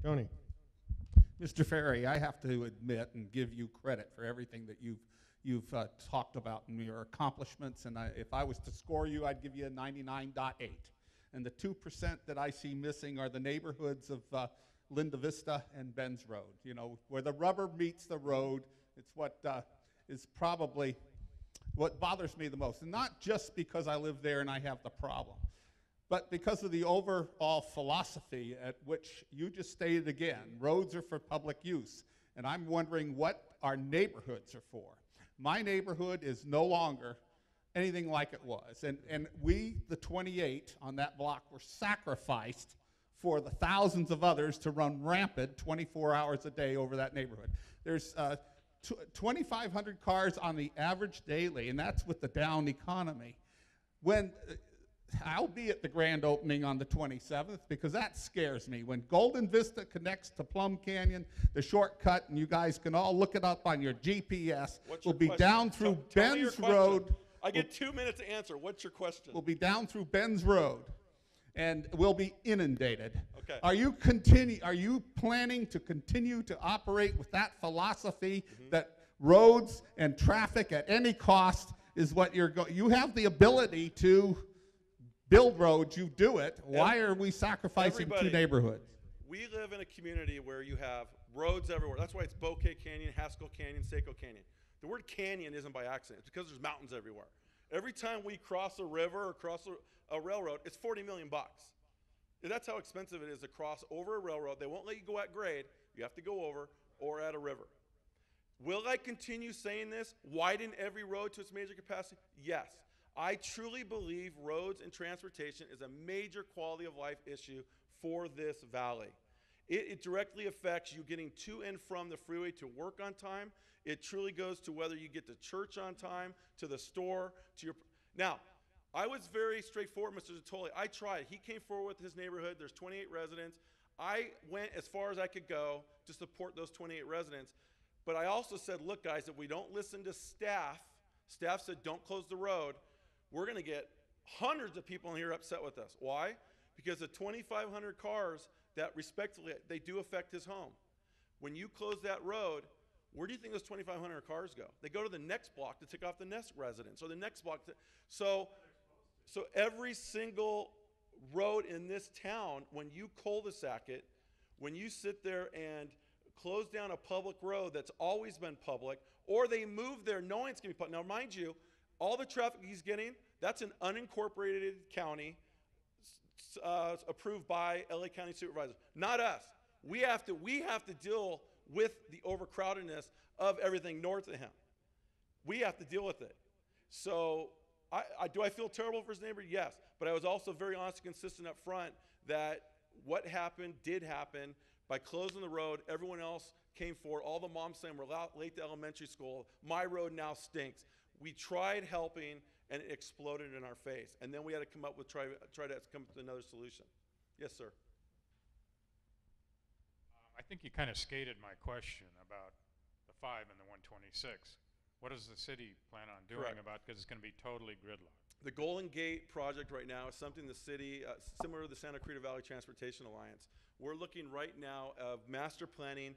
Tony. Mr. Ferry, I have to admit and give you credit for everything that you've talked about in your accomplishments. And if I was to score you, I'd give you a 99.8. And the 2% that I see missing are the neighborhoods of Linda Vista and Benz Road. You know, where the rubber meets the road. It's what is probably what bothers me the most. And not just because I live there and I have the problem, but because of the overall philosophy at which you just stated again, roads are for public use. And I'm wondering what our neighborhoods are for. My neighborhood is no longer anything like it was. And we, the 28 on that block, were sacrificed for the thousands of others to run rampant 24 hours a day over that neighborhood. There's 2,500 cars on the average daily, and that's with the down economy. When I'll be at the grand opening on the 27th because that scares me. When Golden Vista connects to Plum Canyon, the shortcut, and you guys can all look it up on your GPS, will be down through Benz Road. I get 2 minutes to answer. What's your question? We'll be down through Benz Road, and we'll be inundated. Okay. Are you planning to continue to operate with that philosophy that roads and traffic at any cost is what you have the ability to build roads, you do it. Why are we sacrificing two neighborhoods? We live in a community where you have roads everywhere. That's why it's Bouquet Canyon, Haskell Canyon, Seco Canyon. The word canyon isn't by accident. It's because there's mountains everywhere. Every time we cross a river or cross a railroad, it's $40 million. That's how expensive it is to cross over a railroad. They won't let you go at grade. You have to go over or at a river. Will I continue saying this? Widen every road to its major capacity? Yes. I truly believe roads and transportation is a major quality of life issue for this valley. It directly affects you getting to and from the freeway to work on time. It truly goes to whether you get to church on time, to the store, to your... Now, I was very straightforward, Mr. Zatoli. I tried. He came forward with his neighborhood. There's 28 residents. I went as far as I could go to support those 28 residents. But I also said, look, guys, if we don't listen to staff said don't close the road, we're going to get hundreds of people in here upset with us. Why? Because the 2,500 cars that respectively, they do affect his home. When you close that road, where do you think those 2,500 cars go? They go to the next block to take off the next residents, or the next block. So every single road in this town, when you cul-de-sac it, when you sit there and close down a public road that's always been public, or they move there knowing it's going to be public. Now, mind you, all the traffic he's getting, that's an unincorporated county approved by LA County Supervisor, not us. We have to deal with the overcrowdedness of everything north of him. We have to deal with it. So do I feel terrible for his neighbor? Yes. But I was also very honest and consistent up front that what happened did happen. By closing the road, everyone else came forward. All the moms saying we're late to elementary school. My road now stinks. We tried helping, and it exploded in our face. And then we had to come up with try to come up with another solution. Yes, sir. I think you kind of skated my question about the 5 and the 126. What does the city plan on doing about, because it's going to be totally gridlocked? The Golden Gate project right now is something the city, similar to the Santa Clarita Valley Transportation Alliance. We're looking right now of master planning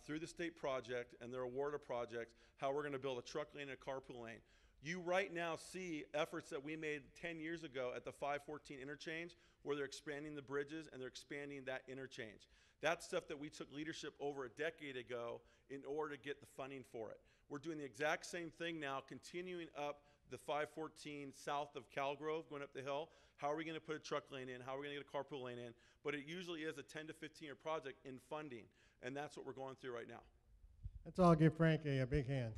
through the state project and their award of projects, how we're going to build a truck lane and a carpool lane. You right now see efforts that we made 10 years ago at the 514 interchange, where they're expanding the bridges and they're expanding that interchange. That's stuff that we took leadership over a decade ago in order to get the funding for it. We're doing the exact same thing now, continuing up the 514 south of Calgrove, going up the hill. How are we going to put a truck lane in? How are we going to get a carpool lane in? But it usually is a 10 to 15-year project in funding, and that's what we're going through right now. Let's all give Frank a big hand.